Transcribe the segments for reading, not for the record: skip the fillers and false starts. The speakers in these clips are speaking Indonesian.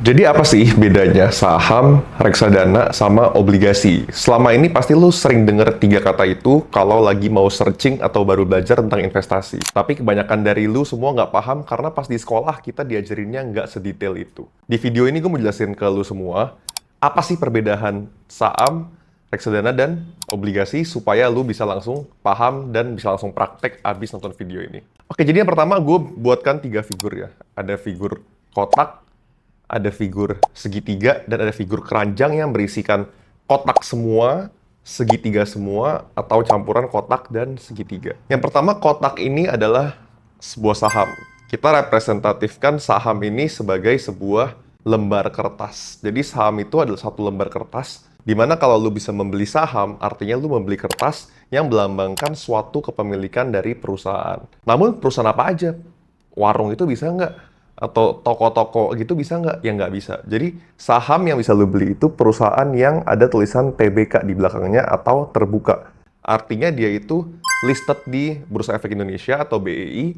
Jadi apa sih bedanya saham, reksadana, sama obligasi? Selama ini pasti lu sering denger tiga kata itu kalau lagi mau searching atau baru belajar tentang investasi. Tapi kebanyakan dari lu semua nggak paham karena pas di sekolah kita diajarinnya nggak sedetail itu. Di video ini gue mau jelasin ke lu semua, apa sih perbedaan saham, reksadana, dan obligasi supaya lu bisa langsung paham dan bisa langsung praktek abis nonton video ini. Oke, jadi yang pertama gue buatkan tiga figur ya. Ada figur kotak, ada figur segitiga, dan ada figur keranjang yang berisikan kotak semua, segitiga semua, atau campuran kotak dan segitiga. Yang pertama, kotak ini adalah sebuah saham. Kita representatifkan saham ini sebagai sebuah lembar kertas. Jadi saham itu adalah satu lembar kertas, di mana kalau lu bisa membeli saham, artinya lu membeli kertas yang melambangkan suatu kepemilikan dari perusahaan. Namun perusahaan apa aja? Warung itu bisa nggak? Atau toko-toko gitu bisa nggak? Ya nggak bisa. Jadi saham yang bisa lo beli itu perusahaan yang ada tulisan TBK di belakangnya atau terbuka. Artinya dia itu listed di Bursa Efek Indonesia atau BEI,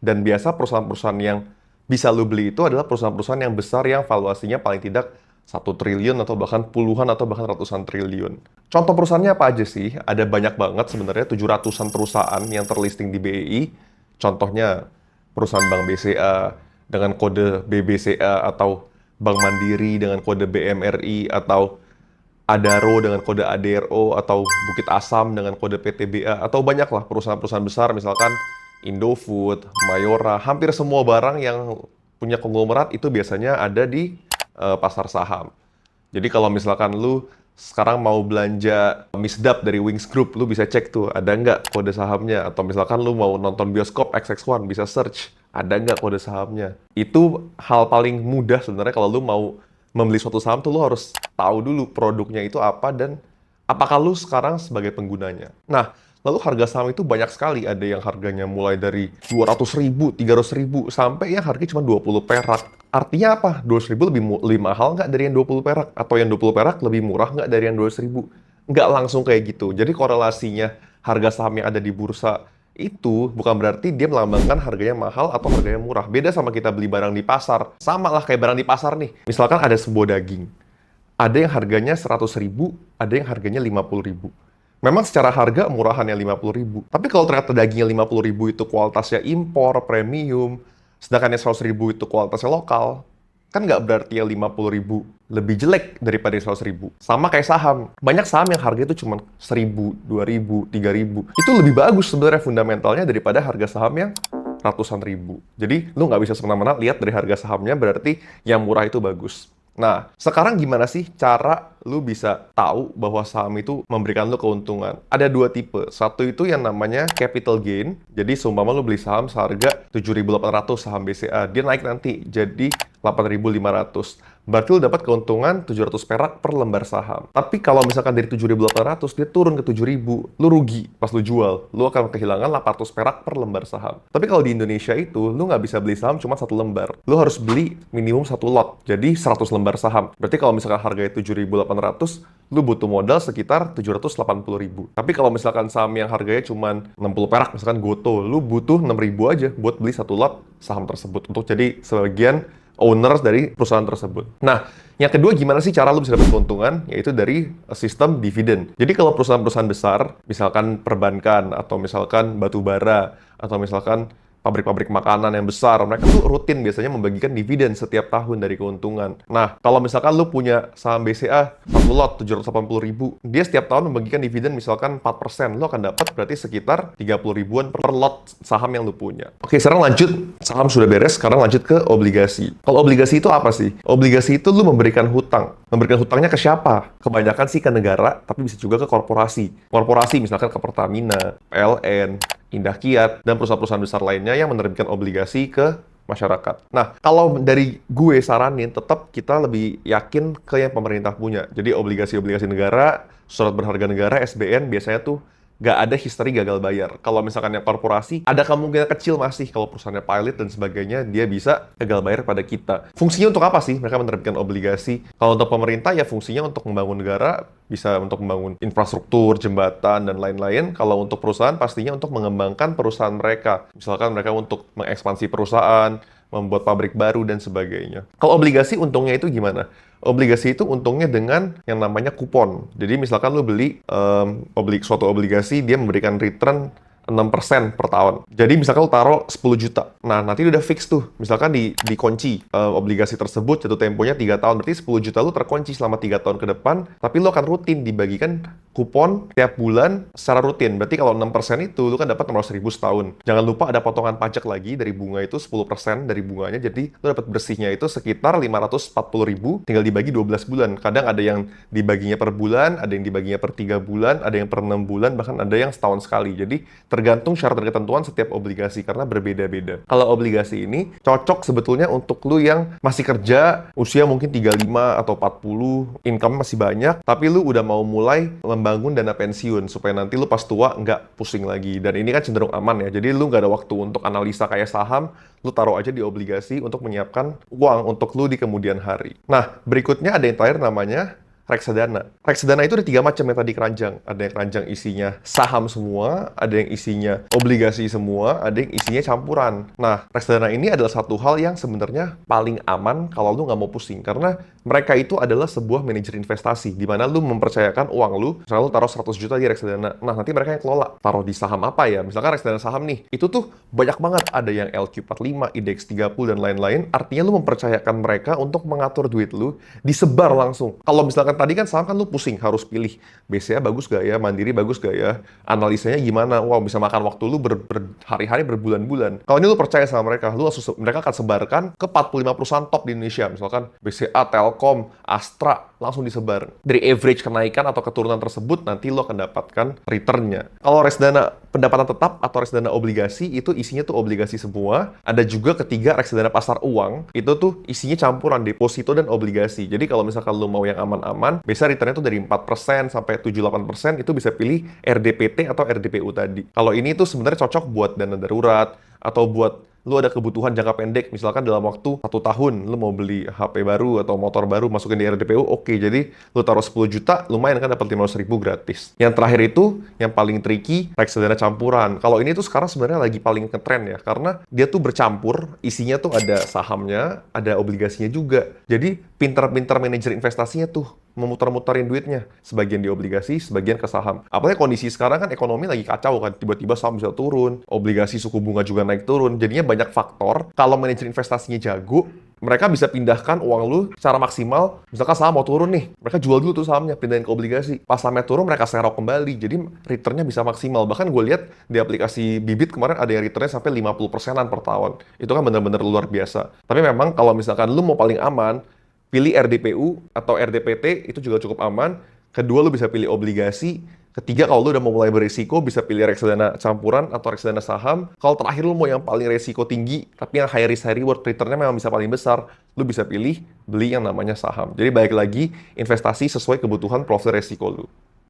dan biasa perusahaan-perusahaan yang bisa lo beli itu adalah perusahaan-perusahaan yang besar yang valuasinya paling tidak 1 triliun atau bahkan puluhan atau bahkan ratusan triliun. Contoh perusahaannya apa aja sih? Ada banyak banget sebenarnya, 700-an perusahaan yang terlisting di BEI. Contohnya perusahaan Bank BCA dengan kode BBCA, atau Bank Mandiri dengan kode BMRI, atau Adaro dengan kode ADRO, atau Bukit Asam dengan kode PTBA, atau banyaklah perusahaan-perusahaan besar misalkan Indofood, Mayora, hampir semua barang yang punya konglomerat itu biasanya ada di pasar saham. Jadi kalau misalkan lu sekarang mau belanja Misdap dari Wings Group, lu bisa cek tuh, ada nggak kode sahamnya. Atau misalkan lu mau nonton bioskop XX1, bisa search, ada nggak kode sahamnya. Itu hal paling mudah sebenarnya kalau lu mau membeli suatu saham tuh lu harus tahu dulu produknya itu apa dan apakah lu sekarang sebagai penggunanya. Nah, lalu harga saham itu banyak sekali. Ada yang harganya mulai dari 200.000, 300.000, sampai yang harganya cuma 20 perak. Artinya apa? 200.000 lebih mahal nggak dari yang 20 perak? Atau yang 20 perak lebih murah nggak dari yang 200.000? Nggak langsung kayak gitu. Jadi korelasinya harga saham yang ada di bursa itu bukan berarti dia melambangkan harganya mahal atau harganya murah. Beda sama kita beli barang di pasar. Sama lah kayak barang di pasar nih. Misalkan ada sebuah daging. Ada yang harganya 100.000, ada yang harganya 50.000. Memang secara harga murahannya 50.000. Tapi kalau ternyata dagingnya 50.000 itu kualitasnya impor, premium, sedangkan yang 100.000 itu kualitasnya lokal, kan nggak berarti yang 50.000 lebih jelek daripada yang 100.000. Sama kayak saham. Banyak saham yang harga itu cuma 1.000, 2.000, 3.000. Itu lebih bagus sebenarnya fundamentalnya daripada harga saham yang ratusan ribu. Jadi lu nggak bisa semena-mena lihat dari harga sahamnya berarti yang murah itu bagus. Nah, sekarang gimana sih cara lu bisa tahu bahwa saham itu memberikan lu keuntungan? Ada dua tipe. Satu itu yang namanya capital gain. Jadi seumpama lu beli saham seharga 7.800 saham BCA, dia naik nanti jadi 8.500. Berarti lu dapat keuntungan 700 perak per lembar saham. Tapi kalau misalkan dari 7.800 dia turun ke 7.000, lu rugi pas lu jual. Lu akan kehilangan 800 perak per lembar saham. Tapi kalau di Indonesia itu, lu nggak bisa beli saham cuma satu lembar. Lu harus beli minimum satu lot. Jadi 100 lembar saham. Berarti kalau misalkan harganya 7.800, lu butuh modal sekitar 780.000. Tapi kalau misalkan saham yang harganya cuma 60 perak, misalkan Goto, lu butuh 6.000 aja buat beli satu lot saham tersebut untuk jadi sebagian owners dari perusahaan tersebut. Nah, yang kedua gimana sih cara lu bisa dapat keuntungan? Yaitu dari sistem dividen. Jadi kalau perusahaan-perusahaan besar, misalkan perbankan, atau misalkan batu bara, atau misalkan pabrik-pabrik makanan yang besar, mereka tuh rutin biasanya membagikan dividen setiap tahun dari keuntungan. Nah, kalau misalkan lu punya saham BCA, satu lot 780.000, dia setiap tahun membagikan dividen misalkan 4%, lu akan dapat berarti sekitar 30.000-an per lot saham yang lu punya. Oke, sekarang lanjut, saham sudah beres, sekarang lanjut ke obligasi. Kalau obligasi itu apa sih? Obligasi itu lu memberikan hutang. Memberikan hutangnya ke siapa? Kebanyakan sih ke negara, tapi bisa juga ke korporasi. Korporasi misalkan ke Pertamina, PLN, Indah Kiat, dan perusahaan-perusahaan besar lainnya yang menerbitkan obligasi ke masyarakat. Nah, kalau dari gue saranin, tetap kita lebih yakin ke yang pemerintah punya. Jadi obligasi-obligasi negara, surat berharga negara, SBN, biasanya tuh nggak ada history gagal bayar. Kalau misalkan yang korporasi, ada kemungkinan kecil masih kalau perusahaannya pilot dan sebagainya, dia bisa gagal bayar pada kita. Fungsinya untuk apa sih mereka menerbitkan obligasi? Kalau untuk pemerintah, ya fungsinya untuk membangun negara, bisa untuk membangun infrastruktur, jembatan, dan lain-lain. Kalau untuk perusahaan, pastinya untuk mengembangkan perusahaan mereka. Misalkan mereka untuk mengekspansi perusahaan, membuat pabrik baru, dan sebagainya. Kalau obligasi untungnya itu gimana? Obligasi itu untungnya dengan yang namanya kupon. Jadi misalkan lu beli suatu obligasi, dia memberikan return 6% per tahun. Jadi misalkan lu taruh 10 juta. Nah, nanti udah fix tuh. Misalkan dikunci obligasi tersebut jatuh temponya 3 tahun. Berarti 10 juta lu terkunci selama 3 tahun ke depan, tapi lu akan rutin dibagikan kupon tiap bulan secara rutin. Berarti kalau 6% itu, lu kan dapat 600.000 setahun. Jangan lupa ada potongan pajak lagi dari bunga itu 10% dari bunganya. Jadi lu dapat bersihnya itu sekitar 540.000, tinggal dibagi 12 bulan. Kadang ada yang dibaginya per bulan, ada yang dibaginya per 3 bulan, ada yang per 6 bulan, bahkan ada yang setahun sekali. Jadi tergantung syarat dan ketentuan setiap obligasi karena berbeda-beda. Kalau obligasi ini cocok sebetulnya untuk lu yang masih kerja, usia mungkin 35 atau 40, income masih banyak, tapi lu udah mau mulai membangun dana pensiun supaya nanti lu pas tua nggak pusing lagi. Dan ini kan cenderung aman ya, jadi lu nggak ada waktu untuk analisa kayak saham, lu taruh aja di obligasi untuk menyiapkan uang untuk lu di kemudian hari. Nah, berikutnya ada yang terakhir namanya reksadana. Reksadana itu ada 3 macam yang tadi keranjang. Ada yang keranjang isinya saham semua, ada yang isinya obligasi semua, ada yang isinya campuran. Nah, reksadana ini adalah satu hal yang sebenarnya paling aman kalau lu nggak mau pusing. Karena mereka itu adalah sebuah manajer investasi, di mana lu mempercayakan uang lu, misalnya lu taruh 100 juta di reksadana. Nah, nanti mereka yang kelola. Taruh di saham apa ya? Misalkan reksadana saham nih, itu tuh banyak banget. Ada yang LQ45, IDX 30, dan lain-lain. Artinya lu mempercayakan mereka untuk mengatur duit lu, disebar langsung. Kalau misalkan tadi kan saham kan lu pusing, harus pilih BCA bagus gak ya, Mandiri bagus gak ya, analisanya gimana, wow bisa makan waktu lu berhari-hari, berbulan-bulan. Kalau ini lu percaya sama mereka, mereka akan sebarkan ke 45 perusahaan top di Indonesia, misalkan BCA, Telkom, Astra, langsung disebar. Dari average kenaikan atau keturunan tersebut, nanti lu akan dapatkan returnnya. Kalau reksadana pendapatan tetap atau reksadana obligasi, itu isinya tuh obligasi semua. Ada juga ketiga reksadana pasar uang, itu tuh isinya campuran deposito dan obligasi. Jadi kalau misalkan lu mau yang aman-aman, biasa returnnya tuh dari 4% sampai 7-8%, itu bisa pilih RDPT atau RDPU tadi. Kalau ini tuh sebenarnya cocok buat dana darurat, atau buat lu ada kebutuhan jangka pendek, misalkan dalam waktu 1 tahun, lu mau beli HP baru atau motor baru, masukin di RDPU, oke. Jadi, lu taruh 10 juta, lumayan kan dapat 500.000 gratis. Yang terakhir itu, yang paling tricky, reksadana campuran. Kalau ini tuh sekarang sebenarnya lagi paling ngetren ya, karena dia tuh bercampur, isinya tuh ada sahamnya, ada obligasinya juga. Jadi, pintar-pintar manajer investasinya tuh memutar-mutarin duitnya. Sebagian di obligasi, sebagian ke saham. Apalagi kondisi sekarang kan ekonomi lagi kacau kan. Tiba-tiba saham bisa turun, obligasi suku bunga juga naik turun. Jadinya banyak faktor. Kalau manajer investasinya jago, mereka bisa pindahkan uang lu secara maksimal. Misalkan saham mau turun nih, mereka jual dulu tuh sahamnya, pindahin ke obligasi. Pas sahamnya turun, mereka serok kembali. Jadi returnnya bisa maksimal. Bahkan gue lihat di aplikasi Bibit kemarin ada yang returnnya sampai 50%-an per tahun. Itu kan bener-bener luar biasa. Tapi memang kalau misalkan lu mau paling aman, pilih RDPU atau RDPT, itu juga cukup aman. Kedua, lu bisa pilih obligasi. Ketiga, kalau lu udah mau mulai berisiko, bisa pilih reksadana campuran atau reksadana saham. Kalau terakhir lu mau yang paling resiko tinggi, tapi yang high risk high reward, returnnya memang bisa paling besar, lu bisa pilih beli yang namanya saham. Jadi balik lagi, investasi sesuai kebutuhan profil resiko lu.